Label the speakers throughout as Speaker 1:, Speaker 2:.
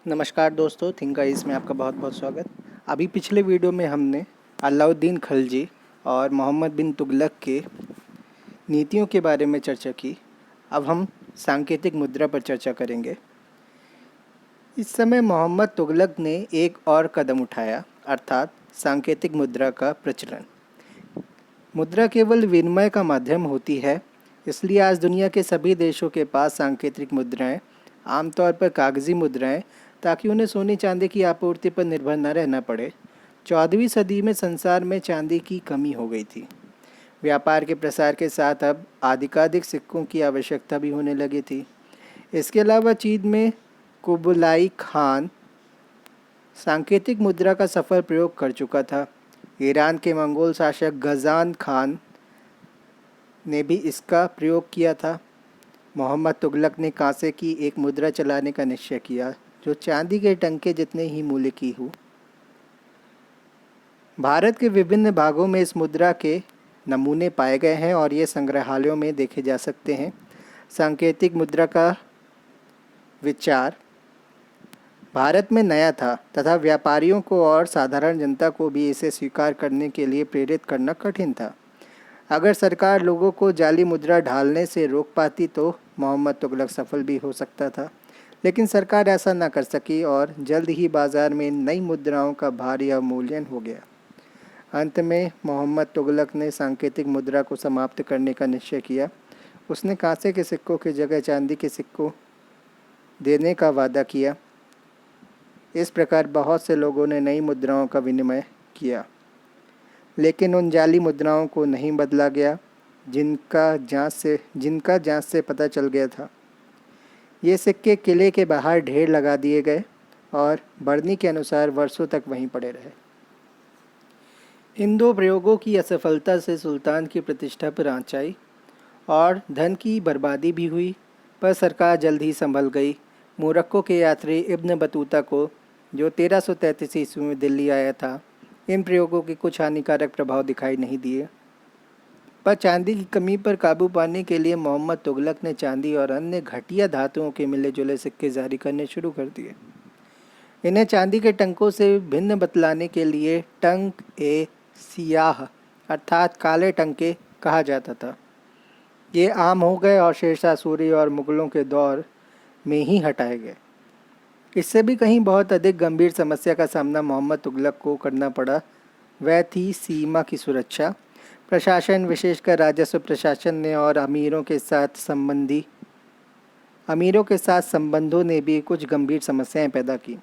Speaker 1: नमस्कार दोस्तों, think guys में आपका बहुत बहुत स्वागत। अभी पिछले वीडियो में हमने अलाउद्दीन खिलजी और मोहम्मद बिन तुगलक के नीतियों के बारे में चर्चा की। अब हम सांकेतिक मुद्रा पर चर्चा करेंगे। इस समय मोहम्मद तुगलक ने एक और कदम उठाया, अर्थात सांकेतिक मुद्रा का प्रचलन। मुद्रा केवल विनिमय का माध्यम होती है, इसलिए आज दुनिया के सभी देशों के पास सांकेतिक मुद्राएं, आमतौर पर कागजी मुद्राएं, ताकि उन्हें सोने चांदी की आपूर्ति पर निर्भर न रहना पड़े। 14वीं सदी में संसार में चांदी की कमी हो गई थी। व्यापार के प्रसार के साथ अब अधिकाधिक सिक्कों की आवश्यकता भी होने लगी थी। इसके अलावा चीन में कुबलाई खान सांकेतिक मुद्रा का सफल प्रयोग कर चुका था। ईरान के मंगोल शासक गजान खान ने भी इसका प्रयोग किया था। मोहम्मद तुगलक ने कांसे की एक मुद्रा चलाने का निश्चय किया, जो चांदी के टंके जितने ही मूल्य की हो। भारत के विभिन्न भागों में इस मुद्रा के नमूने पाए गए हैं और ये संग्रहालयों में देखे जा सकते हैं। सांकेतिक मुद्रा का विचार भारत में नया था तथा व्यापारियों को और साधारण जनता को भी इसे स्वीकार करने के लिए प्रेरित करना कठिन था। अगर सरकार लोगों को जाली मुद्रा ढालने से रोक पाती तो मोहम्मद तुगलक सफल भी हो सकता था, लेकिन सरकार ऐसा न कर सकी और जल्द ही बाज़ार में नई मुद्राओं का भारी अवमूल्यन हो गया। अंत में मोहम्मद तुगलक ने सांकेतिक मुद्रा को समाप्त करने का निश्चय किया। उसने कांसे के सिक्कों की जगह चांदी के सिक्कों देने का वादा किया। इस प्रकार बहुत से लोगों ने नई मुद्राओं का विनिमय किया, लेकिन उन जाली मुद्राओं को नहीं बदला गया जिनका जांच से पता चल गया था। ये सिक्के किले के बाहर ढेर लगा दिए गए और बरनी के अनुसार वर्षों तक वहीं पड़े रहे। इन दो प्रयोगों की असफलता से सुल्तान की प्रतिष्ठा पर आंच आई और धन की बर्बादी भी हुई, पर सरकार जल्द ही संभल गई। मोरक्को के यात्री इब्न बतूता को, जो 1333 ईस्वी में दिल्ली आया था, इन प्रयोगों के कुछ हानिकारक प्रभाव दिखाई नहीं दिए। पर चांदी की कमी पर काबू पाने के लिए मोहम्मद तुगलक ने चांदी और अन्य घटिया धातुओं के मिले जुले सिक्के जारी करने शुरू कर दिए। इन्हें चांदी के टंकों से भिन्न बतलाने के लिए टंक ए सियाह अर्थात काले टंके कहा जाता था। ये आम हो गए और शेरशाह सूरी और मुगलों के दौर में ही हटाए गए। इससे भी कहीं बहुत अधिक गंभीर समस्या का सामना मोहम्मद तुगलक को करना पड़ा। वह थी सीमा की सुरक्षा। प्रशासन, विशेषकर राजस्व प्रशासन ने और अमीरों के साथ संबंधों ने भी कुछ गंभीर समस्याएं पैदा की।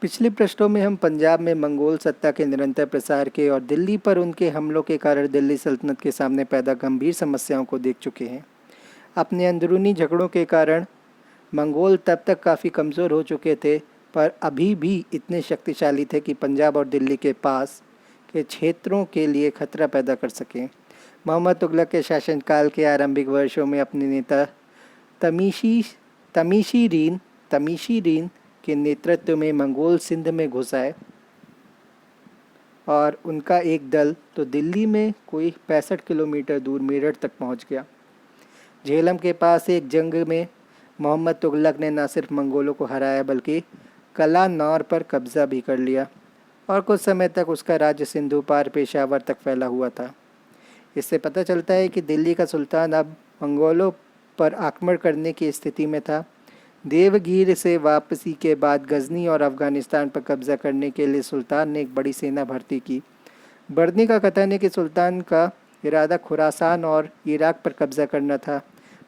Speaker 1: पिछले पृष्ठों में हम पंजाब में मंगोल सत्ता के निरंतर प्रसार के और दिल्ली पर उनके हमलों के कारण दिल्ली सल्तनत के सामने पैदा गंभीर समस्याओं को देख चुके हैं। अपने अंदरूनी झगड़ों के कारण मंगोल तब तक काफ़ी कमज़ोर हो चुके थे, पर अभी भी इतने शक्तिशाली थे कि पंजाब और दिल्ली के पास के क्षेत्रों के लिए खतरा पैदा कर सकें। मोहम्मद तुगलक के शासनकाल के आरंभिक वर्षों में अपने नेता तमीशीरीन के नेतृत्व में मंगोल सिंध में घुस आए और उनका एक दल तो दिल्ली में कोई 65 किलोमीटर दूर मेरठ तक पहुंच गया। झेलम के पास एक जंग में मोहम्मद तुगलक ने न सिर्फ मंगोलों को हराया बल्कि कलानौर पर कब्जा भी कर लिया और कुछ समय तक उसका राज्य सिंधु पार पेशावर तक फैला हुआ था। इससे पता चलता है कि दिल्ली का सुल्तान अब मंगोलों पर आक्रमण करने की स्थिति में था। देवगिर से वापसी के बाद गजनी और अफ़गानिस्तान पर कब्जा करने के लिए सुल्तान ने एक बड़ी सेना भर्ती की। बर्नी का कथन है कि सुल्तान का इरादा खुरासान और इराक पर कब्जा करना था।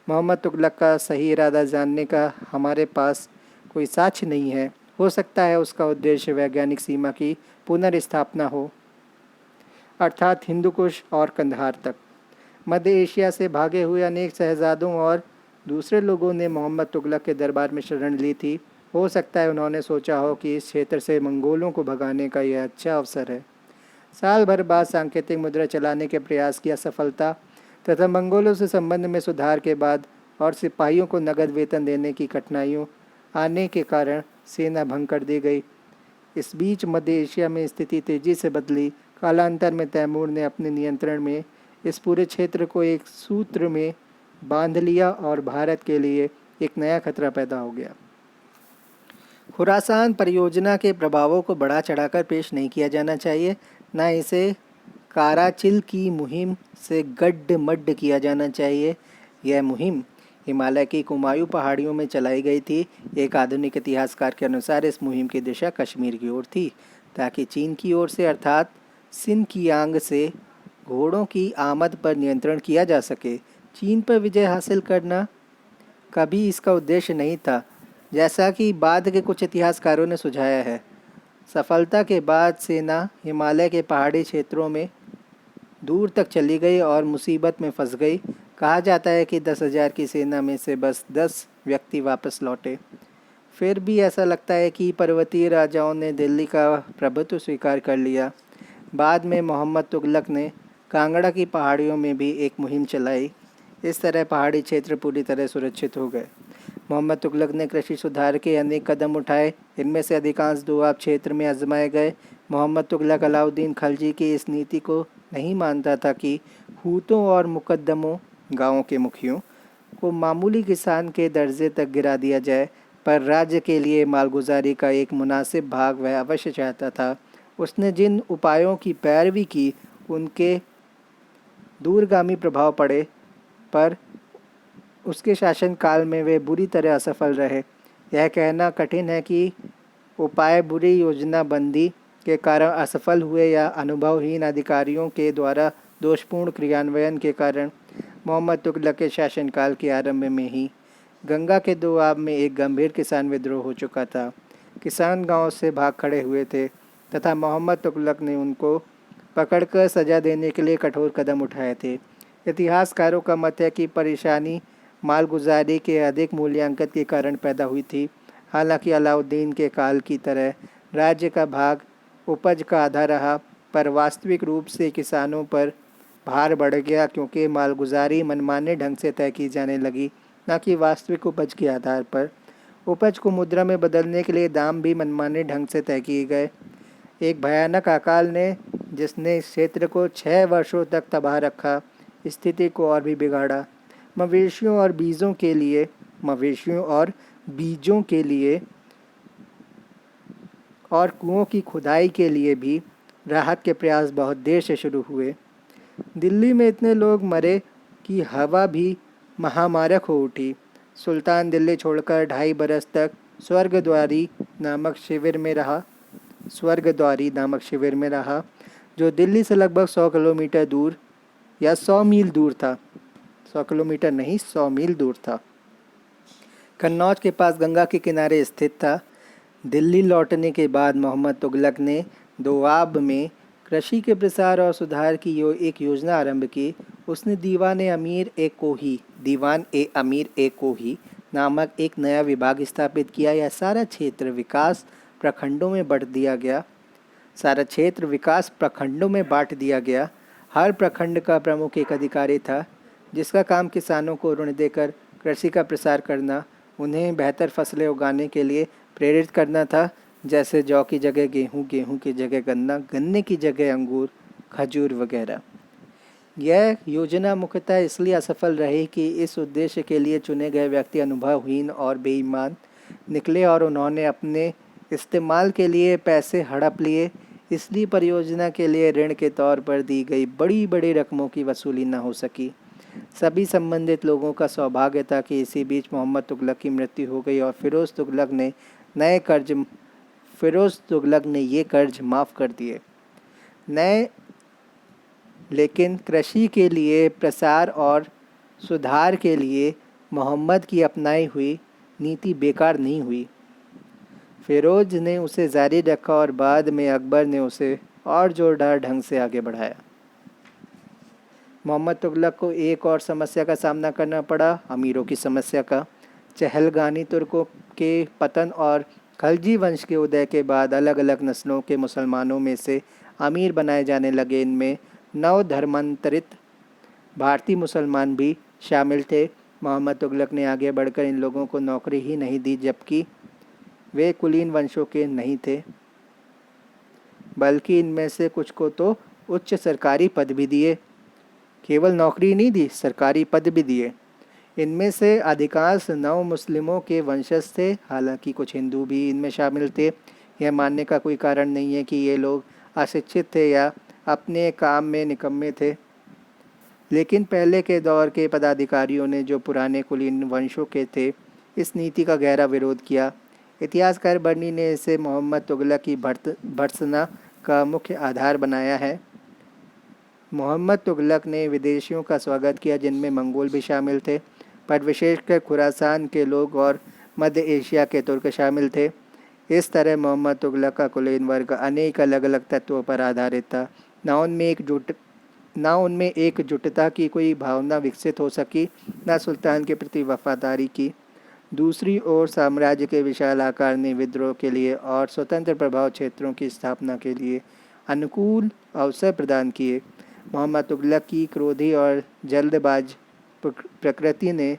Speaker 1: मोहम्मद तुगलक का सही इरादा जानने का हमारे पास कोई साक्ष्य नहीं है। हो सकता है उसका उद्देश्य वैज्ञानिक सीमा की पुनर्स्थापना हो, अर्थात हिंदू कुश और कंधार तक। मध्य एशिया से भागे हुए अनेक शहजादों और दूसरे लोगों ने मोहम्मद तुगलक के दरबार में शरण ली थी। हो सकता है उन्होंने सोचा हो कि इस क्षेत्र से मंगोलों को भगाने का यह अच्छा अवसर है। साल भर बाद सांकेतिक मुद्रा चलाने के प्रयास की असफलता तथा मंगोलों से संबंध में सुधार के बाद और सिपाहियों को नगद वेतन देने की कठिनाइयों आने के कारण सेना भंग कर दी गई। इस बीच मध्य एशिया में स्थिति तेजी से बदली। कालांतर में तैमूर ने अपने नियंत्रण में इस पूरे क्षेत्र को एक सूत्र में बांध लिया और भारत के लिए एक नया खतरा पैदा हो गया। खुरासान परियोजना के प्रभावों को बढ़ा चढ़ाकर पेश नहीं किया जाना चाहिए, न इसे काराचिल की मुहिम से गड्ढ-मड्ढ किया जाना चाहिए। यह मुहिम हिमालय की कुमायूं पहाड़ियों में चलाई गई थी। एक आधुनिक इतिहासकार के अनुसार इस मुहिम की दिशा कश्मीर की ओर थी, ताकि चीन की ओर से अर्थात सिनकियांग से घोड़ों की आमद पर नियंत्रण किया जा सके। चीन पर विजय हासिल करना कभी इसका उद्देश्य नहीं था, जैसा कि बाद के कुछ इतिहासकारों ने सुझाया है। सफलता के बाद सेना हिमालय के पहाड़ी क्षेत्रों में दूर तक चली गई और मुसीबत में फंस गई। कहा जाता है कि 10,000 की सेना में से बस 10 व्यक्ति वापस लौटे। फिर भी ऐसा लगता है कि पर्वतीय राजाओं ने दिल्ली का प्रभुत्व स्वीकार कर लिया। बाद में मोहम्मद तुगलक ने कांगड़ा की पहाड़ियों में भी एक मुहिम चलाई। इस तरह पहाड़ी क्षेत्र पूरी तरह सुरक्षित हो गए। मोहम्मद तुगलक ने कृषि सुधार के अनेक कदम उठाए। इनमें से अधिकांश दोआब क्षेत्र में आजमाए गए। मोहम्मद तुगलक अलाउद्दीन खलजी की इस नीति को नहीं मानता था कि हूतों और मुकद्दमों गाँवों के मुखियों को मामूली किसान के दर्जे तक गिरा दिया जाए, पर राज्य के लिए मालगुजारी का एक मुनासिब भाग वह अवश्य चाहता था। उसने जिन उपायों की पैरवी की उनके दूरगामी प्रभाव पड़े, पर उसके शासनकाल में वे बुरी तरह असफल रहे। यह कहना कठिन है कि उपाय बुरी योजनाबंदी के कारण असफल हुए या अनुभवहीन अधिकारियों के द्वारा दोषपूर्ण क्रियान्वयन के कारण। मोहम्मद तुगलक के शासनकाल के आरंभ में ही गंगा के दोआब में एक गंभीर किसान विद्रोह हो चुका था। किसान गांव से भाग खड़े हुए थे तथा मोहम्मद तुगलक ने उनको पकड़कर सज़ा देने के लिए कठोर कदम उठाए थे। इतिहासकारों का मत है कि परेशानी मालगुजारी के अधिक मूल्यांकन के कारण पैदा हुई थी। हालांकि अलाउद्दीन के काल की तरह राज्य का भाग उपज का आधा रहा, पर वास्तविक रूप से किसानों पर भार बढ़ गया, क्योंकि मालगुजारी मनमाने ढंग से तय की जाने लगी, न कि वास्तविक उपज के आधार पर। उपज को मुद्रा में बदलने के लिए दाम भी मनमाने ढंग से तय किए गए। एक भयानक अकाल ने, जिसने इस क्षेत्र को 6 वर्षों तक तबाह रखा, स्थिति को और भी बिगाड़ा। मवेशियों और बीजों के लिए और कुओं की खुदाई के लिए भी राहत के प्रयास बहुत देर से शुरू हुए। दिल्ली में इतने लोग मरे कि हवा भी महामारक हो उठी। सुल्तान दिल्ली छोड़कर 2.5 बरस तक स्वर्गद्वारी नामक शिविर में रहा, जो दिल्ली से लगभग 100 किलोमीटर दूर या 100 मील दूर था। 100 किलोमीटर नहीं, 100 मील दूर था। कन्नौज के पास गंगा के किनारे स्थित था। दिल्ली लौटने के बाद मोहम्मद तुगलक ने दोआब में कृषि के प्रसार और सुधार की एक योजना आरंभ की। उसने दीवान ए अमीर ए कोही नामक एक नया विभाग स्थापित किया। यह सारा क्षेत्र विकास प्रखंडों में बांट दिया गया। हर प्रखंड का प्रमुख एक अधिकारी था, जिसका काम किसानों को ऋण देकर कृषि का प्रसार करना, उन्हें बेहतर फसलें उगाने के लिए प्रेरित करना था, जैसे जौ की जगह गेहूँ, गेहूँ की जगह गन्ना, गन्ने की जगह अंगूर, खजूर वगैरह। यह योजना मुख्यतः इसलिए असफल रही कि इस उद्देश्य के लिए चुने गए व्यक्ति अनुभवहीन और बेईमान निकले और उन्होंने अपने इस्तेमाल के लिए पैसे हड़प लिए। इसलिए परियोजना के लिए ऋण के तौर पर दी गई बड़ी बड़ी रकमों की वसूली न हो सकी। सभी संबंधित लोगों का सौभाग्य था कि इसी बीच मोहम्मद तुगलक की मृत्यु हो गई और फिरोज़ तुगलक ने ये कर्ज माफ़ कर दिए। लेकिन कृषि के लिए प्रसार और सुधार के लिए मोहम्मद की अपनाई हुई नीति बेकार नहीं हुई। फिरोज ने उसे जारी रखा और बाद में अकबर ने उसे और जोरदार ढंग से आगे बढ़ाया। मोहम्मद तुगलक को एक और समस्या का सामना करना पड़ा, अमीरों की समस्या का। चहलगानी तुर्कों के पतन और खलजी वंश के उदय के बाद अलग अलग नस्लों के मुसलमानों में से अमीर बनाए जाने लगे। इनमें नवधर्मांतरित भारतीय मुसलमान भी शामिल थे। मोहम्मद तुगलक ने आगे बढ़कर इन लोगों को नौकरी ही नहीं दी, जबकि वे कुलीन वंशों के नहीं थे, बल्कि इनमें से कुछ को तो उच्च सरकारी पद भी दिए। केवल नौकरी नहीं दी, सरकारी पद भी दिए। इनमें से अधिकांश नव मुस्लिमों के वंशज थे, हालांकि कुछ हिंदू भी इनमें शामिल थे। यह मानने का कोई कारण नहीं है कि ये लोग अशिक्षित थे या अपने काम में निकम्मे थे, लेकिन पहले के दौर के पदाधिकारियों ने, जो पुराने कुलीन वंशों के थे, इस नीति का गहरा विरोध किया। इतिहासकार बर्नी ने इसे मोहम्मद तुगलक की भर्त्सना का मुख्य आधार बनाया है। मोहम्मद तुगलक ने विदेशियों का स्वागत किया, जिनमें मंगोल भी शामिल थे, पर विशेषकर खुरासान के लोग और मध्य एशिया के तुर्क शामिल थे। इस तरह मोहम्मद तुगलक का कुलीन वर्ग अनेक अलग अलग तत्वों पर आधारित था। ना उनमें एकजुटता की कोई भावना विकसित हो सकी, न सुल्तान के प्रति वफादारी की। दूसरी ओर साम्राज्य के विशाल आकार ने विद्रोह के लिए और स्वतंत्र प्रभाव क्षेत्रों की स्थापना के लिए अनुकूल अवसर प्रदान किए। मोहम्मद तुगलक की क्रोधी और जल्दबाज प्रकृति ने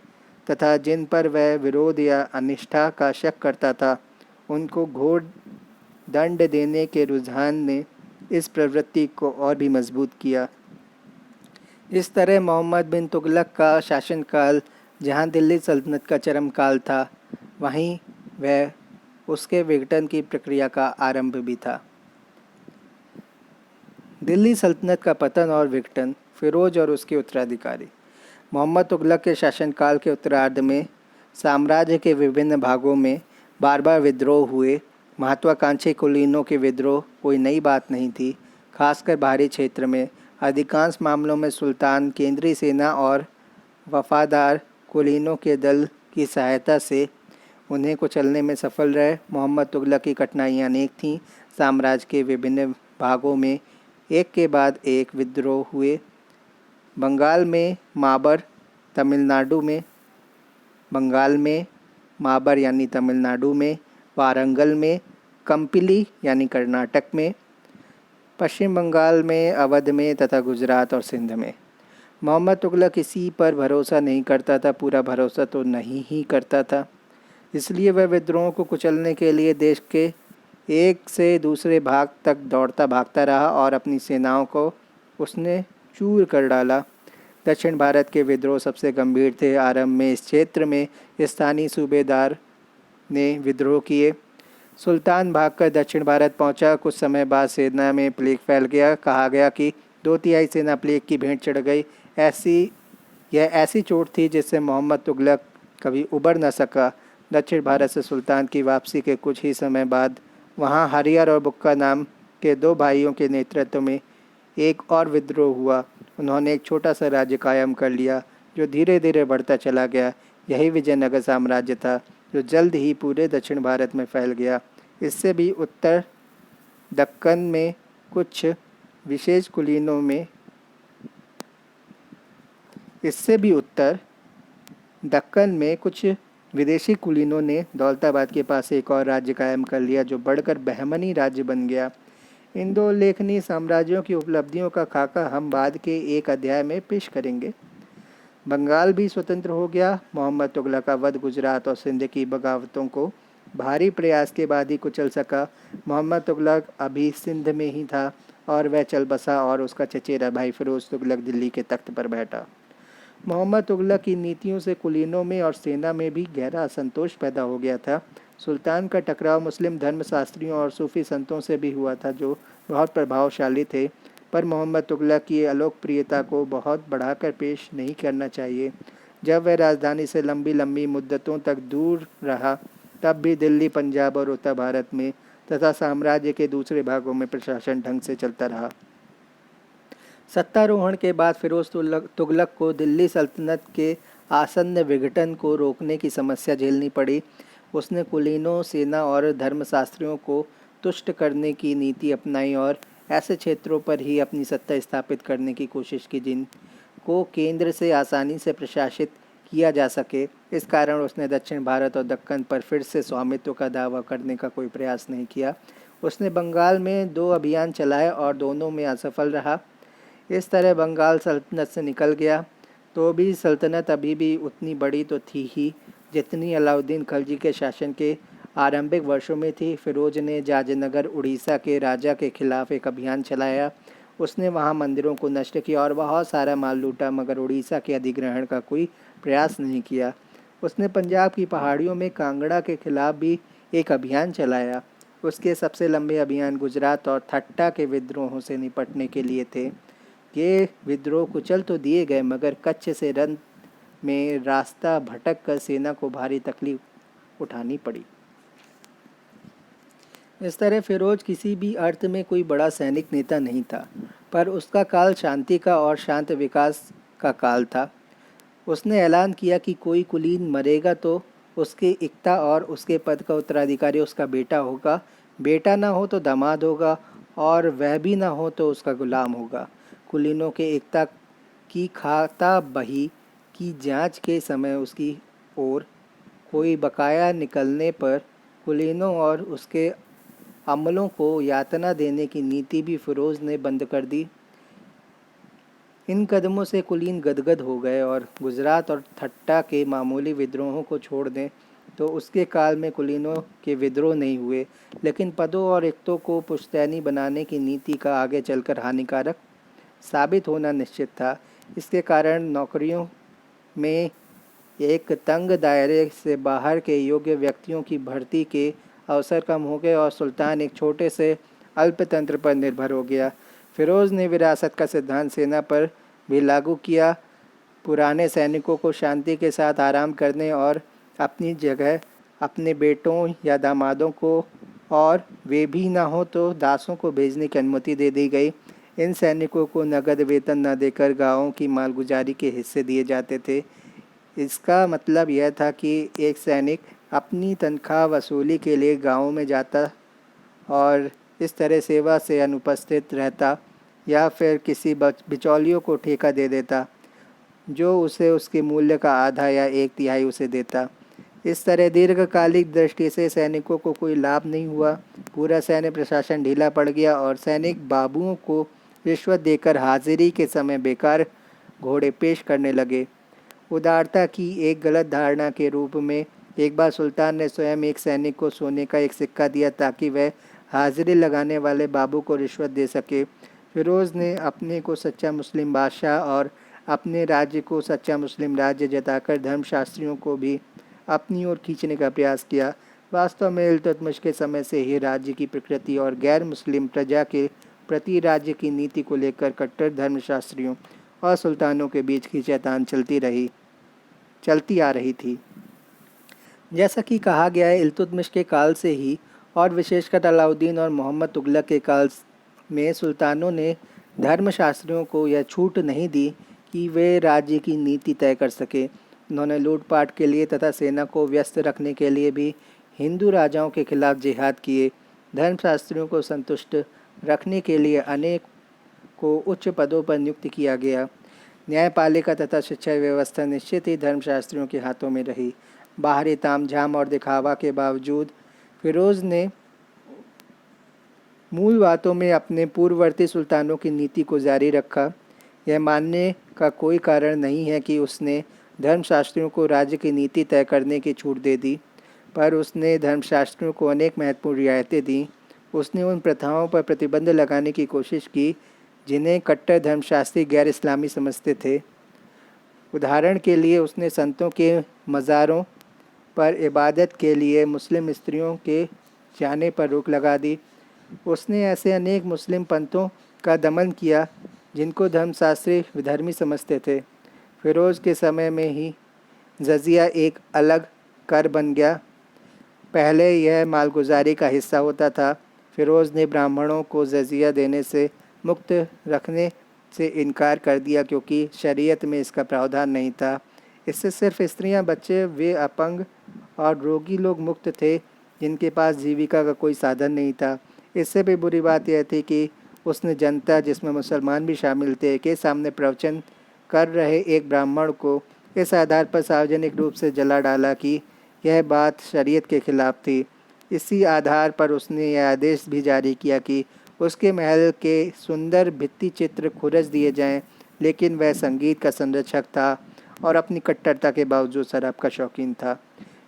Speaker 1: तथा जिन पर वह विरोध या अनिष्ठा का शक करता था, उनको घोर दंड देने के रुझान ने इस प्रवृत्ति को और भी मजबूत किया। इस तरह मोहम्मद बिन तुगलक का शासनकाल जहां दिल्ली सल्तनत का चरम काल था, वहीं वह उसके विघटन की प्रक्रिया का आरंभ भी था। दिल्ली सल्तनत का पतन और विघटन। फिरोज और उसके उत्तराधिकारी। मोहम्मद तुगलक के शासनकाल के उत्तरार्ध में साम्राज्य के विभिन्न भागों में बार बार विद्रोह हुए। महत्वाकांक्षी कुलीनों के विद्रोह कोई नई बात नहीं थी, खासकर बाहरी क्षेत्र में। अधिकांश मामलों में सुल्तान केंद्रीय सेना और वफादार कुलीनों के दल की सहायता से उन्हें कुचलने में सफल रहे। मोहम्मद तुगलक की कठिनाइयाँ अनेक थीं। साम्राज्य के विभिन्न भागों में एक के बाद एक विद्रोह हुए। बंगाल में माबर यानी तमिलनाडु में, वारंगल में, कंपिली यानी कर्नाटक में, पश्चिम बंगाल में, अवध में तथा गुजरात और सिंध में। मोहम्मद तुगलक किसी पर भरोसा नहीं करता था, पूरा भरोसा तो नहीं ही करता था। इसलिए वह विद्रोहों को कुचलने के लिए देश के एक से दूसरे भाग तक दौड़ता भागता रहा और अपनी सेनाओं को उसने चूर कर डाला। दक्षिण भारत के विद्रोह सबसे गंभीर थे। आरंभ में इस क्षेत्र में स्थानीय सूबेदार ने विद्रोह किए। सुल्तान भागकर दक्षिण भारत पहुंचा। कुछ समय बाद सेना में प्लेग फैल गया। कहा गया कि 2/3 सेना प्लेग की भेंट चढ़ गई। यह ऐसी चोट थी जिससे मोहम्मद तुगलक कभी उबर न सका। दक्षिण भारत से सुल्तान की वापसी के कुछ ही समय बाद वहां हरियर और बुक्का नाम के 2 भाइयों के नेतृत्व में एक और विद्रोह हुआ। उन्होंने एक छोटा सा राज्य कायम कर लिया, जो धीरे धीरे बढ़ता चला गया। यही विजयनगर साम्राज्य था, जो जल्द ही पूरे दक्षिण भारत में फैल गया। इससे भी उत्तर दक्कन में कुछ विदेशी कुलीनों ने दौलताबाद के पास एक और राज्य कायम कर लिया, जो बढ़कर बहमनी राज्य बन गया। इन 2 उल्लेखनीय साम्राज्यों की उपलब्धियों का खाका हम बाद के एक अध्याय में पेश करेंगे। बंगाल भी स्वतंत्र हो गया। मोहम्मद तुगलक का वध गुजरात और सिंध की बगावतों को भारी प्रयास के बाद ही कुचल सका। मोहम्मद तुगलक अभी सिंध में ही था और वह चल बसा और उसका चचेरा भाई फिरोज तुगलक दिल्ली के तख्त पर बैठा। मोहम्मद तुगलक की नीतियों से कुलीनों में और सेना में भी गहरा असंतोष पैदा हो गया था। सुल्तान का टकराव मुस्लिम धर्मशास्त्रियों और सूफी संतों से भी हुआ था, जो बहुत प्रभावशाली थे, पर मोहम्मद तुगलक की अलोकप्रियता को बहुत बढ़ाकर पेश नहीं करना चाहिए। जब वह राजधानी से लंबी लंबी मुद्दतों तक दूर रहा, तब भी दिल्ली, पंजाब और उत्तर भारत में तथा साम्राज्य के दूसरे भागों में प्रशासन ढंग से चलता रहा। सत्तारोहण के बाद फिरोज तुगलक को दिल्ली सल्तनत के आसन्न विघटन को रोकने की समस्या झेलनी पड़ी। उसने कुलीनों, सेना और धर्मशास्त्रियों को तुष्ट करने की नीति अपनाई और ऐसे क्षेत्रों पर ही अपनी सत्ता स्थापित करने की कोशिश की जिनको केंद्र से आसानी से प्रशासित किया जा सके। इस कारण उसने दक्षिण भारत और दक्कन पर फिर से स्वामित्व का दावा करने का कोई प्रयास नहीं किया। उसने बंगाल में 2 अभियान चलाए और दोनों में असफल रहा। इस तरह बंगाल सल्तनत से निकल गया। तो भी सल्तनत अभी भी उतनी बड़ी तो थी ही जितनी अलाउद्दीन खिलजी के शासन के आरंभिक वर्षों में थी। फिरोज ने जाजनगर, उड़ीसा के राजा के खिलाफ एक अभियान चलाया। उसने वहां मंदिरों को नष्ट किया और बहुत सारा माल लूटा, मगर उड़ीसा के अधिग्रहण का कोई प्रयास नहीं किया। उसने पंजाब की पहाड़ियों में कांगड़ा के खिलाफ भी एक अभियान चलाया। उसके सबसे लंबे अभियान गुजरात और ठट्टा के विद्रोहों से निपटने के लिए थे। ये विद्रोह कुचल तो दिए गए, मगर कच्छ से रन में रास्ता भटक कर सेना को भारी तकलीफ उठानी पड़ी। इस तरह फिरोज किसी भी अर्थ में कोई बड़ा सैनिक नेता नहीं था, पर उसका काल शांति का और शांत विकास का काल था। उसने ऐलान किया कि कोई कुलीन मरेगा तो उसके इक्ता और उसके पद का उत्तराधिकारी उसका बेटा होगा, बेटा ना हो तो दामाद होगा, और वह भी ना हो तो उसका गुलाम होगा। कुलीनों के इक्ता की खाता बही की जांच के समय उसकी ओर कोई बकाया निकलने पर कुलीनों और उसके अमलों को यातना देने की नीति भी फिरोज़ ने बंद कर दी। इन कदमों से कुलीन गदगद हो गए और गुजरात और ठट्टा के मामूली विद्रोहों को छोड़ दें तो उसके काल में कुलीनों के विद्रोह नहीं हुए, लेकिन पदों और रिक्तों को पुश्तैनी बनाने की नीति का आगे चलकर हानिकारक साबित होना निश्चित था। इसके कारण नौकरियों में एक तंग दायरे से बाहर के योग्य व्यक्तियों की भर्ती के अवसर कम हो गए और सुल्तान एक छोटे से अल्पतंत्र पर निर्भर हो गया। फिरोज़ ने विरासत का सिद्धांत सेना पर भी लागू किया। पुराने सैनिकों को शांति के साथ आराम करने और अपनी जगह अपने बेटों या दामादों को, और वे भी ना हो तो दासों को भेजने की अनुमति दे दी गई। इन सैनिकों को नगद वेतन न देकर गांवों की मालगुजारी के हिस्से दिए जाते थे। इसका मतलब यह था कि एक सैनिक अपनी तनख्वाह वसूली के लिए गाँव में जाता और इस तरह सेवा से अनुपस्थित रहता, या फिर किसी बिचौलियों को ठेका दे देता जो उसे उसके मूल्य का आधा या एक तिहाई उसे देता। इस तरह दीर्घकालिक दृष्टि से सैनिकों को कोई लाभ नहीं हुआ। पूरा सैन्य प्रशासन ढीला पड़ गया और सैनिक बाबुओं को रिश्वत देकर हाजिरी के समय बेकार घोड़े पेश करने लगे। उदारता की एक गलत धारणा के रूप में एक बार सुल्तान ने स्वयं एक सैनिक को सोने का एक सिक्का दिया ताकि वह हाजिरी लगाने वाले बाबू को रिश्वत दे सके। फिरोज़ ने अपने को सच्चा मुस्लिम बादशाह और अपने राज्य को सच्चा मुस्लिम राज्य जताकर धर्मशास्त्रियों को भी अपनी ओर खींचने का प्रयास किया। वास्तव में इल्तुतमिश के समय से ही राज्य की प्रकृति और गैर मुस्लिम प्रजा के प्रति राज्य की नीति को लेकर कट्टर धर्मशास्त्रियों और सुल्तानों के बीच खींचातान चलती आ रही थी। जैसा कि कहा गया है, इल्तुतमिश के काल से ही और विशेषकर अलाउद्दीन और मोहम्मद तुगलक के काल में सुल्तानों ने धर्मशास्त्रियों को यह छूट नहीं दी कि वे राज्य की नीति तय कर सके। उन्होंने लूटपाट के लिए तथा सेना को व्यस्त रखने के लिए भी हिंदू राजाओं के खिलाफ जिहाद किए। धर्मशास्त्रियों को संतुष्ट रखने के लिए अनेक को उच्च पदों पर नियुक्त किया गया। न्यायपालिका तथा शिक्षा व्यवस्था निश्चित ही धर्मशास्त्रियों के हाथों में रही। बाहरी तामझाम और दिखावा के बावजूद फिरोज़ ने मूल बातों में अपने पूर्ववर्ती सुल्तानों की नीति को जारी रखा। यह मानने का कोई कारण नहीं है कि उसने धर्मशास्त्रियों को राज्य की नीति तय करने की छूट दे दी, पर उसने धर्मशास्त्रियों को अनेक महत्वपूर्ण रियायतें दी। उसने उन प्रथाओं पर प्रतिबंध लगाने की कोशिश की जिन्हें कट्टर धर्मशास्त्री गैर इस्लामी समझते थे। उदाहरण के लिए उसने संतों के मज़ारों पर इबादत के लिए मुस्लिम स्त्रियों के जाने पर रोक लगा दी। उसने ऐसे अनेक मुस्लिम पंथों का दमन किया जिनको धर्मशास्त्री विधर्मी समझते थे। फिरोज़ के समय में ही जजिया एक अलग कर बन गया। पहले यह मालगुजारी का हिस्सा होता था। फिरोज़ ने ब्राह्मणों को जजिया देने से मुक्त रखने से इनकार कर दिया क्योंकि शरीयत में इसका प्रावधान नहीं था। इससे सिर्फ स्त्रियां, बच्चे, वे अपंग और रोगी लोग मुक्त थे जिनके पास जीविका का कोई साधन नहीं था। इससे भी बुरी बात यह थी कि उसने जनता, जिसमें मुसलमान भी शामिल थे, के सामने प्रवचन कर रहे एक ब्राह्मण को इस आधार पर सार्वजनिक रूप से जला डाला कि यह बात शरीयत के खिलाफ थी। इसी आधार पर उसने यह आदेश भी जारी किया कि उसके महल के सुंदर भित्ति चित्र खुरच दिए जाएं, लेकिन वह संगीत का संरक्षक था और अपनी कट्टरता के बावजूद शराब का शौकीन था।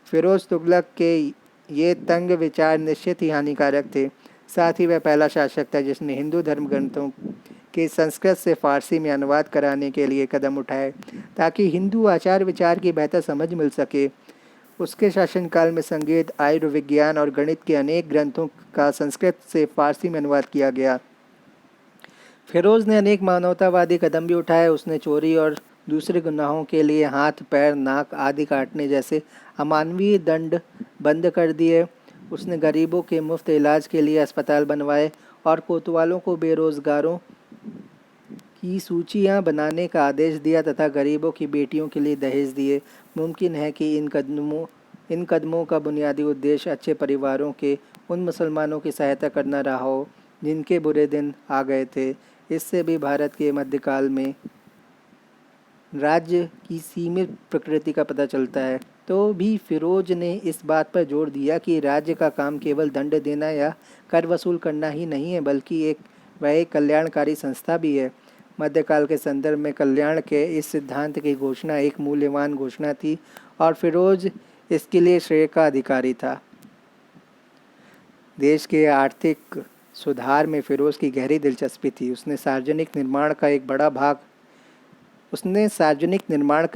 Speaker 1: फिरोज़ तुगलक के ये तंग विचार निश्चित ही हानिकारक थे। साथ ही वह पहला शासक था जिसने हिंदू धर्म ग्रंथों कि संस्कृत से फ़ारसी में अनुवाद कराने के लिए कदम उठाए ताकि हिंदू आचार विचार की बेहतर समझ मिल सके। उसके शासनकाल में संगीत, आयुर्विज्ञान और गणित के अनेक ग्रंथों का संस्कृत से फ़ारसी में अनुवाद किया गया। फिरोज़ ने अनेक मानवतावादी कदम भी उठाए। उसने चोरी और दूसरे गुनाहों के लिए हाथ, पैर, नाक आदि काटने जैसे अमानवीय दंड बंद कर दिए। उसने गरीबों के मुफ्त इलाज के लिए अस्पताल बनवाए और कोतवालों को बेरोजगारों की सूचियां बनाने का आदेश दिया तथा गरीबों की बेटियों के लिए दहेज दिए। मुमकिन है कि इन कदमों का बुनियादी उद्देश्य अच्छे परिवारों के उन मुसलमानों की सहायता करना रहा हो जिनके बुरे दिन आ गए थे। इससे भी भारत के मध्यकाल में राज्य की सीमित प्रकृति का पता चलता है। तो भी फिरोज ने इस बात पर जोर दिया कि राज्य का काम केवल दंड देना या कर वसूल करना ही नहीं है, बल्कि वह एक कल्याणकारी संस्था भी है। मध्यकाल के संदर्भ में कल्याण के इस सिद्धांत की घोषणा एक मूल्यवान घोषणा थी और फिरोज इसके लिए श्रेय का अधिकारी था। देश के आर्थिक सुधार में फिरोज की गहरी दिलचस्पी थी। उसने सार्वजनिक निर्माण का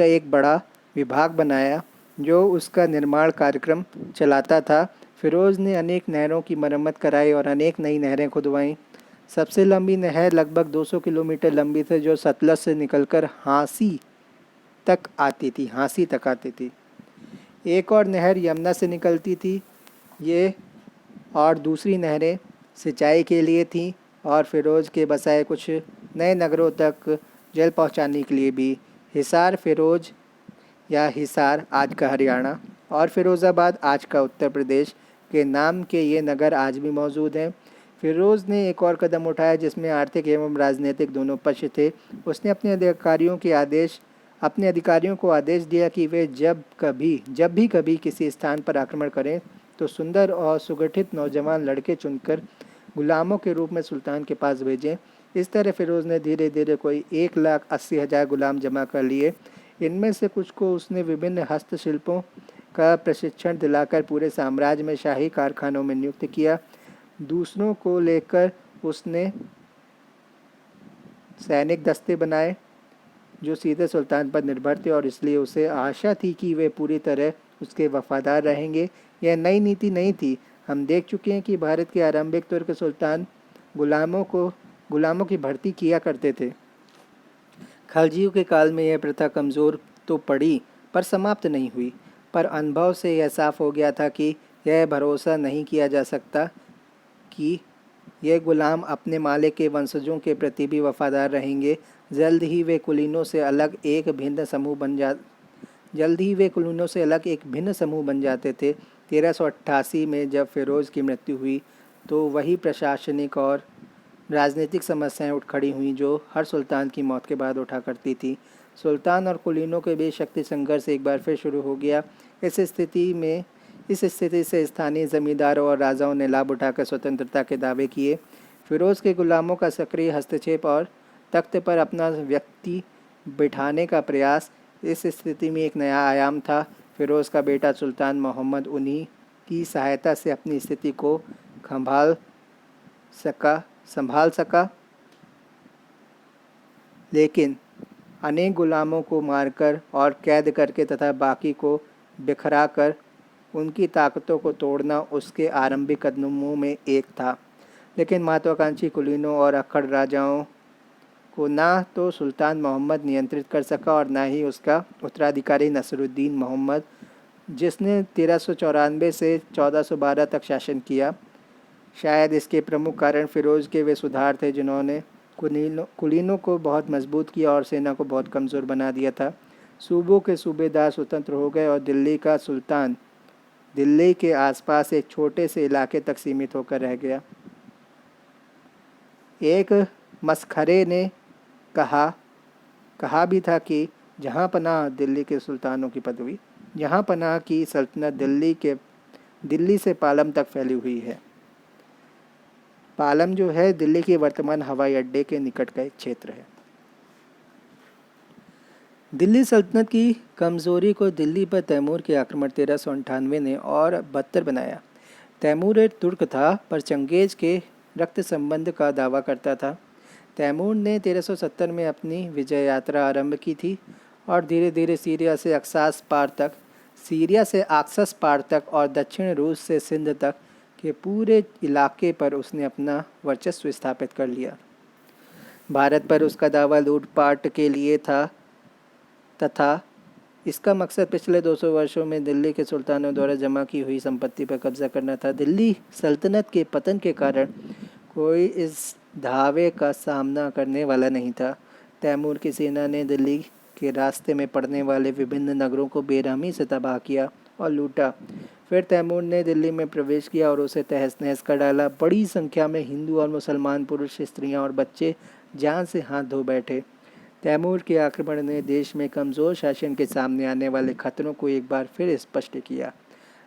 Speaker 1: एक बड़ा विभाग बनाया जो उसका निर्माण कार्यक्रम चलाता था। फिरोज ने अनेक नहरों की मरम्मत कराई और अनेक नई नहरें खुदवाईं। सबसे लंबी नहर लगभग 200 किलोमीटर लंबी थी जो सतलज से निकलकर हाँसी तक आती थी। एक और नहर यमुना से निकलती थी। ये और दूसरी नहरें सिंचाई के लिए थीं और फिरोज के बसाए कुछ नए नगरों तक जल पहुंचाने के लिए भी। हिसार आज का हरियाणा और फिरोज़ाबाद आज का उत्तर प्रदेश के नाम के ये नगर आज भी मौजूद हैं। फिरोज़ ने एक और कदम उठाया जिसमें आर्थिक एवं राजनीतिक दोनों पक्ष थे। उसने अपने अधिकारियों को आदेश दिया कि वे जब भी कभी किसी स्थान पर आक्रमण करें तो सुंदर और सुगठित नौजवान लड़के चुनकर गुलामों के रूप में सुल्तान के पास भेजें। इस तरह फिरोज़ ने धीरे धीरे कोई 1,80,000 गुलाम जमा कर लिए। इनमें से कुछ को उसने विभिन्न हस्तशिल्पों का प्रशिक्षण दिलाकर पूरे साम्राज्य में शाही कारखानों में नियुक्त किया। दूसरों को लेकर उसने सैनिक दस्ते बनाए जो सीधे सुल्तान पर निर्भर थे और इसलिए उसे आशा थी कि वे पूरी तरह उसके वफादार रहेंगे। यह नई नीति नहीं थी। हम देख चुके हैं कि भारत के आरंभिक तुर्क सुल्तान गुलामों की भर्ती किया करते थे। खलजियों के काल में यह प्रथा कमज़ोर तो पड़ी पर समाप्त नहीं हुई, पर अनुभव से यह साफ हो गया था कि यह भरोसा नहीं किया जा सकता कि ये गुलाम अपने मालिक के वंशजों के प्रति भी वफादार रहेंगे। जल्द ही वे कुलीनों से अलग एक भिन्न समूह बन जाते थे। 1388 में जब फिरोज़ की मृत्यु हुई तो वही प्रशासनिक और राजनीतिक समस्याएं उठ खड़ी हुईं जो हर सुल्तान की मौत के बाद उठा करती थी। सुल्तान और कुलीनों के बीच शक्ति संघर्ष एक बार फिर शुरू हो गया। इस स्थिति से स्थानीय जमींदारों और राजाओं ने लाभ उठाकर स्वतंत्रता के दावे किए। फिरोज़ के गुलामों का सक्रिय हस्तक्षेप और तख्त पर अपना व्यक्ति बिठाने का प्रयास इस स्थिति में एक नया आयाम था। फिरोज़ का बेटा सुल्तान मोहम्मद उन्हीं की सहायता से अपनी स्थिति को संभाल सका, लेकिन अनेक गुलामों को मारकर और कैद करके तथा बाकी को बिखरा कर उनकी ताकतों को तोड़ना उसके आरंभिक कदमों में एक था। लेकिन महत्वाकांक्षी कुलीनों और अक्खड़ राजाओं को ना तो सुल्तान मोहम्मद नियंत्रित कर सका और ना ही उसका उत्तराधिकारी नसरुद्दीन मोहम्मद, जिसने 1394 से 1412 तक शासन किया। शायद इसके प्रमुख कारण फिरोज़ के वे सुधार थे जिन्होंने कुलीनों को बहुत मजबूत किया और सेना को बहुत कमज़ोर बना दिया था। सूबों के सूबेदार स्वतंत्र हो गए और दिल्ली का सुल्तान दिल्ली के आसपास एक छोटे से इलाके तक सीमित होकर रह गया। एक मसखरे ने कहा भी था कि जहाँ पनाह दिल्ली के सुल्तानों की पदवी, जहाँ पनाह की सल्तनत दिल्ली से पालम तक फैली हुई है। पालम जो है दिल्ली के वर्तमान हवाई अड्डे के निकट का एक क्षेत्र है। दिल्ली सल्तनत की कमज़ोरी को दिल्ली पर तैमूर के आक्रमण 1398 ने और बदतर बनाया। तैमूर एक तुर्क था पर चंगेज़ के रक्त संबंध का दावा करता था। तैमूर ने 1370 में अपनी विजय यात्रा आरंभ की थी और धीरे धीरे सीरिया से आक्सस पार तक और दक्षिण रूस से सिंध तक के पूरे इलाके पर उसने अपना वर्चस्व स्थापित कर लिया। भारत पर उसका दावा लूटपाट के लिए था तथा इसका मकसद पिछले 200 वर्षों में दिल्ली के सुल्तानों द्वारा जमा की हुई संपत्ति पर कब्जा करना था। दिल्ली सल्तनत के पतन के कारण कोई इस धावे का सामना करने वाला नहीं था। तैमूर की सेना ने दिल्ली के रास्ते में पड़ने वाले विभिन्न नगरों को बेरहमी से तबाह किया और लूटा। फिर तैमूर ने दिल्ली में प्रवेश किया और उसे तहस नहस कर डाला। बड़ी संख्या में हिंदू और मुसलमान पुरुष, स्त्रियां और बच्चे जान से हाथ धो बैठे। तैमूर के आक्रमण ने देश में कमज़ोर शासन के सामने आने वाले खतरों को एक बार फिर स्पष्ट किया।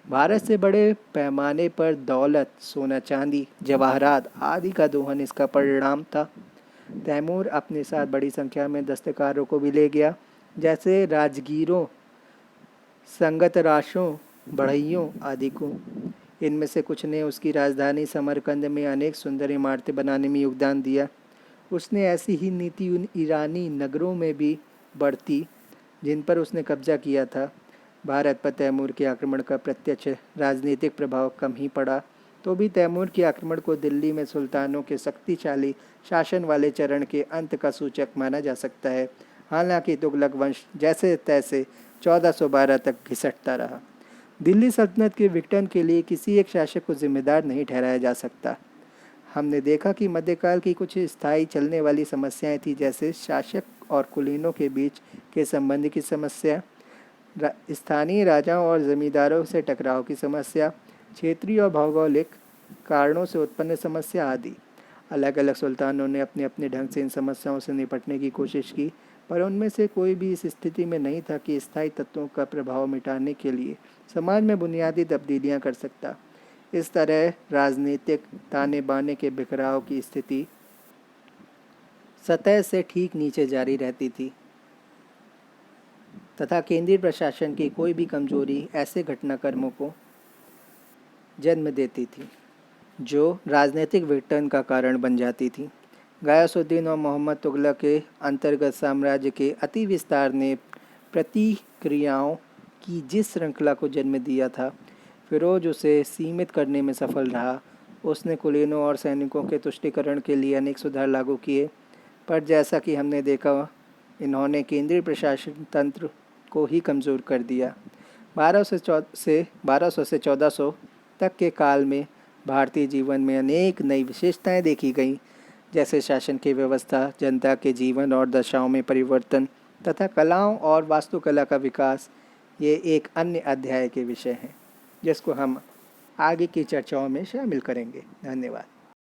Speaker 1: भारत से बड़े पैमाने पर दौलत, सोना चांदी, जवाहरात आदि का दोहन इसका परिणाम था। तैमूर अपने साथ बड़ी संख्या में दस्तकारों को भी ले गया, जैसे राजगीरों, संगतराशों, बढ़इयों आदि को। इनमें से कुछ ने उसकी राजधानी समरकंद में अनेक सुंदर इमारतें बनाने में योगदान दिया। उसने ऐसी ही नीति उन ईरानी नगरों में भी बरती जिन पर उसने कब्जा किया था। भारत पर तैमूर के आक्रमण का प्रत्यक्ष राजनीतिक प्रभाव कम ही पड़ा, तो भी तैमूर के आक्रमण को दिल्ली में सुल्तानों के शक्तिशाली शासन वाले चरण के अंत का सूचक माना जा सकता है। हालांकि तुगलक वंश जैसे तैसे 1412 तक घिसटता रहा। दिल्ली सल्तनत के विघटन के लिए किसी एक शासक को जिम्मेदार नहीं ठहराया जा सकता। हमने देखा कि मध्यकाल की कुछ स्थायी चलने वाली समस्याएं थी, जैसे शासक और कुलीनों के बीच के संबंध की समस्या, स्थानीय राजाओं और जमींदारों से टकराव की समस्या, क्षेत्रीय और भौगोलिक कारणों से उत्पन्न समस्या आदि। अलग अलग सुल्तानों ने अपने अपने ढंग से इन समस्याओं से निपटने की कोशिश की, पर उनमें से कोई भी इस स्थिति में नहीं था कि स्थायी तत्वों का प्रभाव मिटाने के लिए समाज में बुनियादी तब्दीलियां कर सकता। इस तरह राजनीतिक ताने बाने के बिखराव की स्थिति सतह से ठीक नीचे जारी रहती थी तथा केंद्रीय प्रशासन की कोई भी कमजोरी ऐसे घटनाक्रमों को जन्म देती थी जो राजनीतिक विघटन का कारण बन जाती थी। गयासुद्दीन और मोहम्मद तुगलक के अंतर्गत साम्राज्य के अति विस्तार ने प्रतिक्रियाओं की जिस श्रृंखला को जन्म दिया था, फिरोज उसे सीमित करने में सफल रहा। उसने कुलीनों और सैनिकों के तुष्टीकरण के लिए अनेक सुधार लागू किए, पर जैसा कि हमने देखा, इन्होंने केंद्रीय प्रशासन तंत्र को ही कमज़ोर कर दिया। 1200 से 1400 तक के काल में भारतीय जीवन में अनेक नई विशेषताएं देखी गईं, जैसे शासन की व्यवस्था, जनता के जीवन और दशाओं में परिवर्तन तथा कलाओं और वास्तुकला का विकास। ये एक अन्य अध्याय के विषय हैं जिसको हम आगे की चर्चाओं में शामिल करेंगे। धन्यवाद।